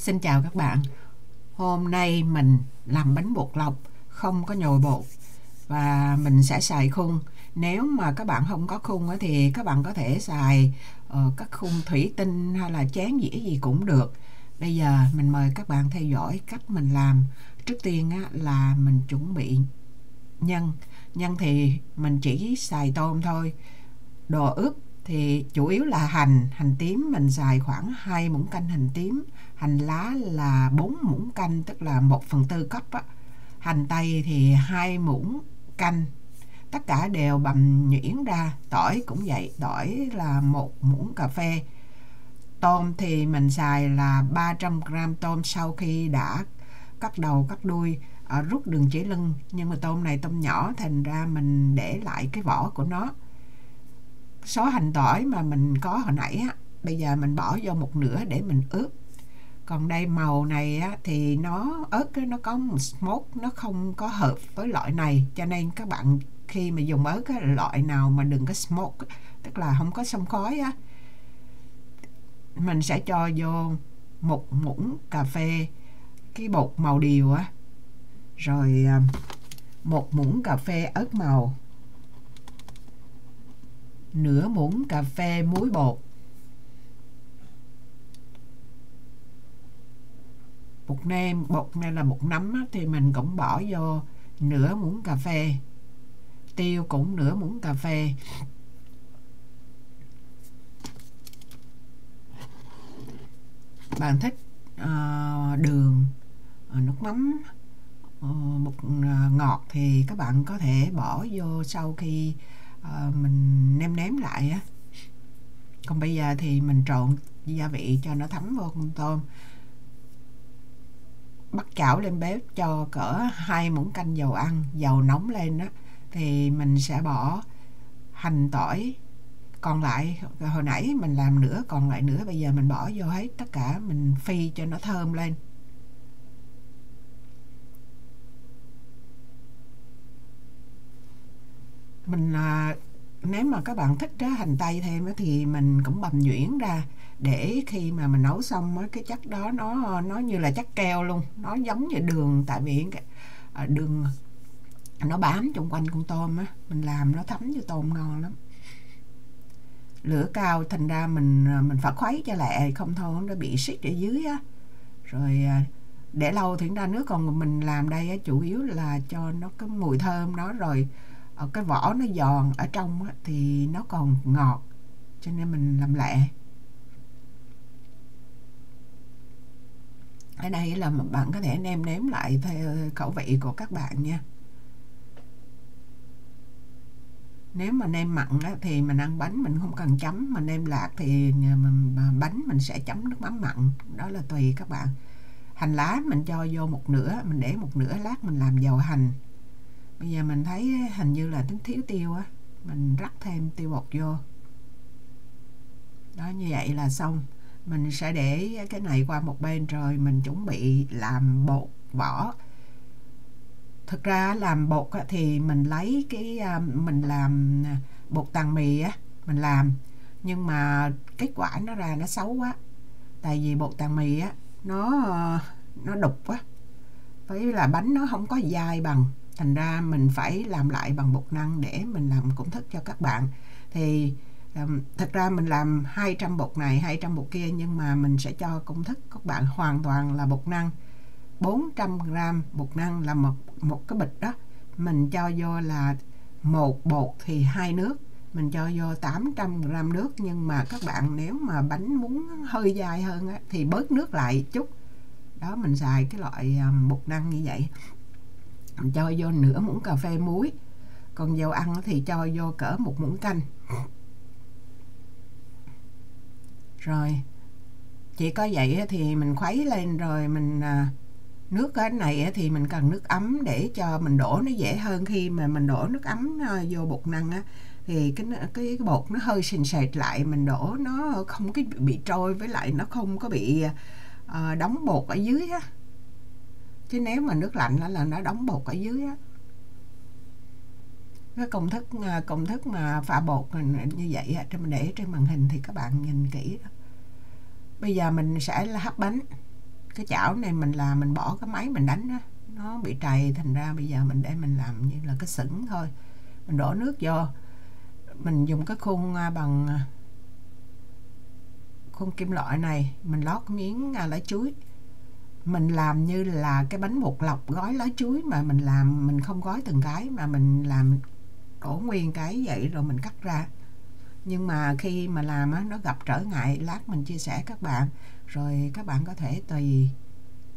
Xin chào các bạn. Hôm nay mình làm bánh bột lọc không có nhồi bột và mình sẽ xài khung. Nếu mà các bạn không có khung thì các bạn có thể xài các khung thủy tinh hay là chén dĩa gì cũng được. Bây giờ mình mời các bạn theo dõi cách mình làm. Trước tiên là mình chuẩn bị nhân. Nhân thì mình chỉ xài tôm thôi. Đồ ướp thì chủ yếu là hành tím mình xài khoảng 2 muỗng canh hành tím, hành lá là 4 muỗng canh tức là 1/4 cốc á. Hành tây thì 2 muỗng canh, tất cả đều bằm nhuyễn ra. Tỏi cũng vậy, tỏi là 1 muỗng cà phê. Tôm thì mình xài là 300g tôm sau khi đã cắt đầu cắt đuôi, rút đường chỉ lưng, nhưng mà tôm này tôm nhỏ thành ra mình để lại cái vỏ của nó. Số hành tỏi mà mình có hồi nãy bây giờ mình bỏ vô một nửa để mình ướp. Còn đây màu này thì nó ớt nó có một smoke, nó không có hợp với loại này, cho nên các bạn khi mà dùng ớt loại nào mà đừng có smoke, tức là không có xông khói mình sẽ cho vô 1 muỗng cà phê cái bột màu điều rồi 1 muỗng cà phê ớt màu, nửa muỗng cà phê muối bột, bột nêm là bột nấm thì mình cũng bỏ vô nửa muỗng cà phê. Tiêu cũng nửa muỗng cà phê. Bạn thích đường, nước mắm, bột ngọt thì các bạn có thể bỏ vô sau khi mình nêm lại Còn bây giờ thì mình trộn gia vị cho nó thấm vô con tôm. Bắt chảo lên bếp cho cỡ 2 muỗng canh dầu ăn, dầu nóng lên thì mình sẽ bỏ hành tỏi còn lại. Hồi nãy mình làm nữa, còn lại nữa bây giờ mình bỏ vô hết tất cả, mình phi cho nó thơm lên. Mình nếu mà các bạn thích hành tây thêm thì mình cũng bằm nhuyễn ra, để khi mà mình nấu xong cái chất đó nó như là chất keo luôn, nó giống như đường, tại vì đường nó bám xung quanh con tôm mình làm nó thấm vô tôm ngon lắm. Lửa cao thành ra mình phải khuấy cho lẹ, không thôi nó bị xít ở dưới rồi để lâu thì ra nước. Còn mình làm đây chủ yếu là cho nó cái mùi thơm nó, rồi cái vỏ nó giòn ở trong thì nó còn ngọt, cho nên mình làm lẹ. Ở đây là bạn có thể nêm lại theo khẩu vị của các bạn nha. Nếu mà nêm mặn thì mình ăn bánh mình không cần chấm, mà nêm lạc thì bánh mình sẽ chấm nước mắm mặn, đó là tùy các bạn. Hành lá mình cho vô một nửa, mình để một nửa, lát mình làm dầu hành. Bây giờ mình thấy hình như là thiếu tiêu mình rắc thêm tiêu bột vô. Đó, như vậy là xong. Mình sẽ để cái này qua một bên rồi mình chuẩn bị làm bột vỏ. Thực ra làm bột thì mình lấy mình làm bột tàng mì mình làm, nhưng mà kết quả nó ra nó xấu quá. Tại vì bột tàng mì nó đục với là bánh nó không có dai bằng, thành ra mình phải làm lại bằng bột năng để mình làm công thức cho các bạn. Thì thật ra mình làm 200 bột này 200 bột kia, nhưng mà mình sẽ cho công thức các bạn hoàn toàn là bột năng. 400g bột năng là một cái bịch đó, mình cho vô là 1 bột thì 2 nước, mình cho vô 800g nước. Nhưng mà các bạn nếu mà bánh muốn hơi dai hơn thì bớt nước lại chút. Đó, mình xài cái loại bột năng như vậy. Mình cho vô nửa muỗng cà phê muối. Còn dầu ăn thì cho vô cỡ 1 muỗng canh. Rồi chỉ có vậy thì mình khuấy lên, rồi mình nước cái này thì mình cần nước ấm để cho mình đổ nó dễ hơn. Khi mà mình đổ nước ấm vô bột năng thì cái bột nó hơi sền sệt lại, mình đổ nó không có bị trôi, với lại nó không có bị đóng bột ở dưới chứ nếu mà nước lạnh là nó đóng bột ở dưới Cái công thức mà pha bột như vậy mình để trên màn hình thì các bạn nhìn kỹ đó. Bây giờ mình sẽ hấp bánh. cái chảo này mình làm mình bỏ cái máy mình đánh đó, nó bị trầy, thành ra bây giờ mình để mình làm như là cái sửng thôi. Mình đổ nước vô, mình dùng cái khung bằng khung kim loại này, mình lót miếng lá chuối. Mình làm như là cái bánh bột lọc gói lá chuối, mà mình làm mình không gói từng cái mà mình làm đổ nguyên cái vậy rồi mình cắt ra. Nhưng mà khi mà làm á, nó gặp trở ngại, lát mình chia sẻ các bạn, rồi các bạn có thể tùy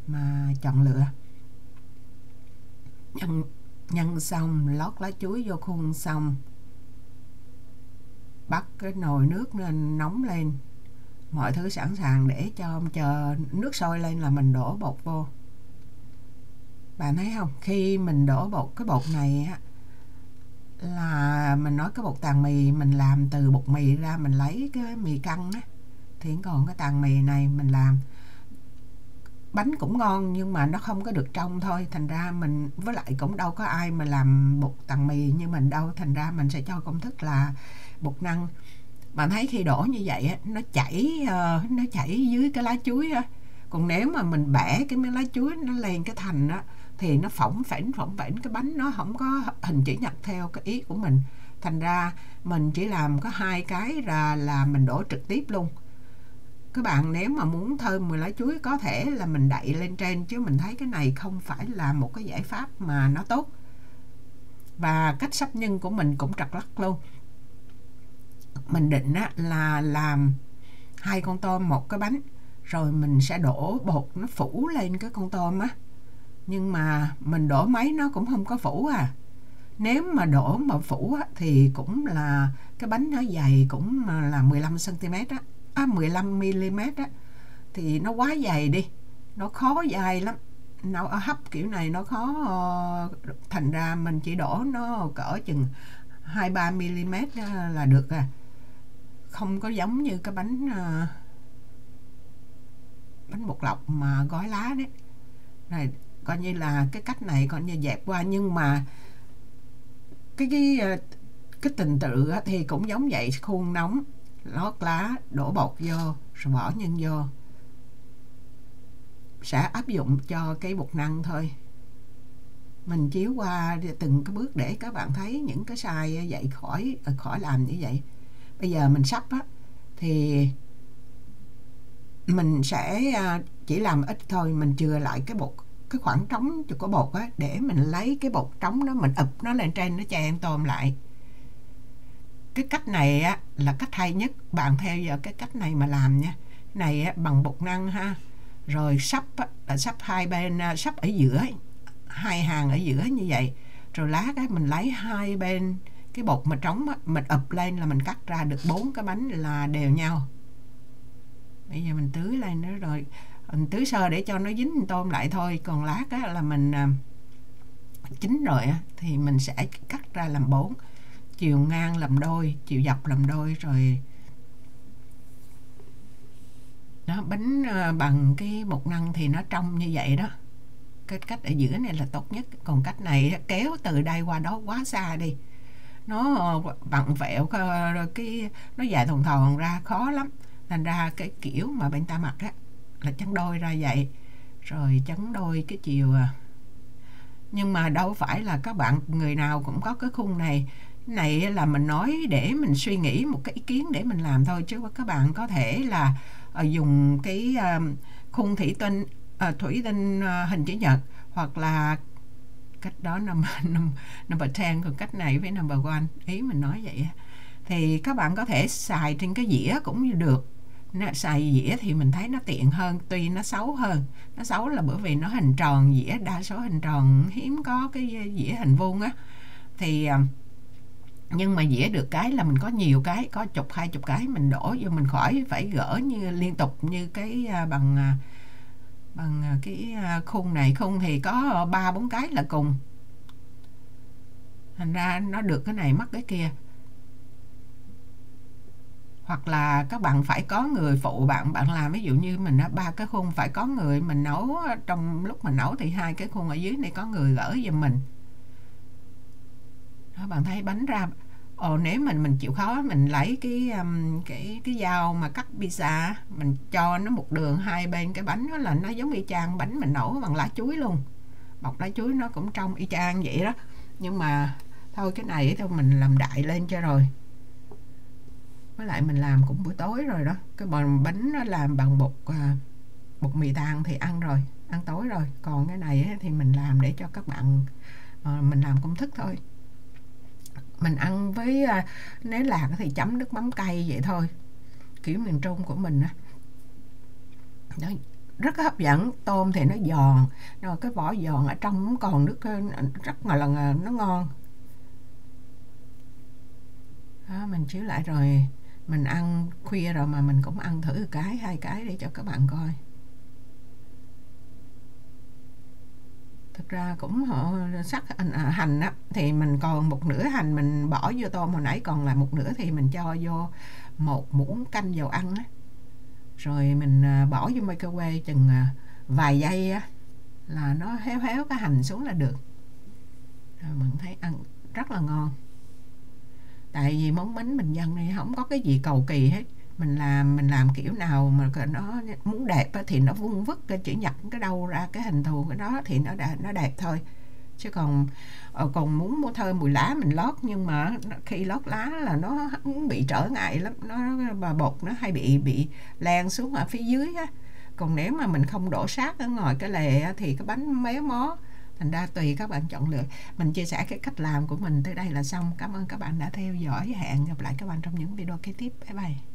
mà chọn lựa. Nhân xong, lót lá chuối vô khuôn xong, bắt cái nồi nước lên nóng lên, mọi thứ sẵn sàng để cho chờ nước sôi lên là mình đổ bột vô. Bạn thấy không, khi mình đổ bột, cái bột này á là mình nói cái bột tàng mì, mình làm từ bột mì ra, mình lấy cái mì căng á, thì còn cái tàng mì này mình làm bánh cũng ngon nhưng mà nó không có được trong thôi, thành ra mình với lại cũng đâu có ai mà làm bột tàng mì như mình đâu, thành ra mình sẽ cho công thức là bột năng. Bạn thấy khi đổ như vậy á, nó chảy dưới cái lá chuối á. Còn nếu mà mình bẻ cái miếng lá chuối nó lên cái thành á thì nó phỏng phễnh cái bánh nó không có hình chữ nhật theo cái ý của mình. Thành ra mình chỉ làm có 2 cái là mình đổ trực tiếp luôn. Các bạn nếu mà muốn thơm mùi lá chuối có thể là mình đậy lên trên, chứ mình thấy cái này không phải là một cái giải pháp mà nó tốt. Và cách sắp nhân của mình cũng trật lắc luôn. Mình định á, là làm 2 con tôm một cái bánh, rồi mình sẽ đổ bột nó phủ lên cái con tôm á. Nhưng mà mình đổ mấy nó cũng không có phủ à. Nếu mà đổ mà phủ á, thì cũng là cái bánh nó dày cũng là 15cm á, 15mm á, thì nó quá dày đi, nó khó dai lắm, nó hấp kiểu này nó khó, thành ra mình chỉ đổ nó cỡ chừng 2-3mm là được à. Không có giống như cái bánh bột lọc mà gói lá đấy. Này coi như là cái cách này coi như dẹp qua, nhưng mà cái trình tự thì cũng giống vậy, khuôn nóng, lót lá, đổ bột vô, rồi bỏ nhân vô, sẽ áp dụng cho cái bột năng thôi. Mình chiếu qua từng cái bước để các bạn thấy những cái sai vậy khỏi làm như vậy. Bây giờ mình sắp á thì mình sẽ chỉ làm ít thôi, mình chừa lại cái khoảng trống của bột á, để mình lấy cái bột trống đó mình ụp nó lên trên, nó che tôm lại. Cái cách này á là cách hay nhất, bạn theo giờ cái cách này mà làm nha. Này á, bằng bột năng ha, rồi sắp á, là sắp hai bên, sắp ở giữa, 2 hàng ở giữa như vậy, rồi lát á mình lấy 2 bên cái bột mà trống á, mình ụp lên là mình cắt ra được 4 cái bánh là đều nhau. Bây giờ mình tưới lên nữa, rồi mình tưới sơ để cho nó dính tôm lại thôi. Còn lát á là mình chín rồi á thì mình sẽ cắt ra làm 4, chiều ngang làm đôi, chiều dọc làm đôi, rồi đó, bánh bằng cái bột năng thì nó trong như vậy đó. Cái cách ở giữa này là tốt nhất. Còn cách này kéo từ đây qua đó quá xa đi, nó vặn vẹo cái nó dài thòn thòn ra khó lắm. Thành ra cái kiểu mà bên ta mặc á là chắn đôi ra vậy, rồi chắn đôi cái chiều nhưng mà đâu phải là các bạn người nào cũng có cái khung này. Cái này là mình nói để mình suy nghĩ một cái ý kiến để mình làm thôi, chứ các bạn có thể là dùng cái khung thủy tinh hình chữ nhật, hoặc là cách đó number 10, còn cách này với number 1, ý mình nói vậy. Thì các bạn có thể xài trên cái dĩa cũng như được. Xài dĩa thì mình thấy nó tiện hơn, tuy nó xấu hơn. Nó xấu là bởi vì nó hình tròn, dĩa đa số hình tròn, hiếm có cái dĩa hình vuông á. Thì nhưng mà dĩa được cái là mình có nhiều cái, có 10-20 cái mình đổ vô, mình khỏi phải gỡ như liên tục như cái bằng cái khung này. Khung thì có 3-4 cái là cùng, thành ra nó được cái này mất cái kia. Hoặc là các bạn phải có người phụ bạn làm, ví dụ như mình 3 cái khung, phải có người mình nấu, trong lúc mình nấu thì 2 cái khung ở dưới này có người gỡ giùm mình đó. Bạn thấy bánh ra Nếu mình chịu khó mình lấy cái dao mà cắt pizza, mình cho nó một đường hai bên cái bánh đó là nó giống y chang bánh mình nấu bằng lá chuối luôn. Bọc lá chuối nó cũng trông y chang vậy đó. Nhưng mà thôi cái này thôi mình làm đại lên cho rồi. Với lại mình làm cũng buổi tối rồi đó. Cái bánh nó làm bằng bột mì than thì ăn rồi, ăn tối rồi. Còn cái này thì mình làm để cho các bạn, mình làm công thức thôi. Mình ăn với nếu lạc thì chấm nước mắm cay vậy thôi, kiểu miền Trung của mình á. Đó, rất hấp dẫn. Tôm thì nó giòn, rồi cái vỏ giòn ở trong cũng còn nước, rất là nó ngon. Đó, mình chiếu lại rồi mình ăn khuya rồi mà mình cũng ăn thử hai cái để cho các bạn coi. Thực ra cũng họ sắc hành á thì mình còn một nửa hành mình bỏ vô tôm hồi nãy, còn lại một nửa thì mình cho vô một muỗng canh dầu ăn á, rồi mình bỏ vô microwave chừng vài giây á là nó héo héo cái hành xuống là được. Rồi mình thấy ăn rất là ngon. Tại vì món bánh bình dân này không có cái gì cầu kỳ hết. Mình làm kiểu nào mà nó muốn đẹp thì nó vuông vức cái chữ nhật cái đâu ra cái hình thù cái đó thì nó đẹp thôi. Chứ còn muốn mua thơm mùi lá mình lót, nhưng mà khi lót lá là nó bị trở ngại lắm, mà bột nó hay bị len xuống ở phía dưới á. Còn nếu mà mình không đổ sát ở ngoài cái lề thì cái bánh méo mó. Thành ra tùy các bạn chọn lựa. Mình chia sẻ cái cách làm của mình tới đây là xong. Cảm ơn các bạn đã theo dõi. Hẹn gặp lại các bạn trong những video kế tiếp. Bye bye.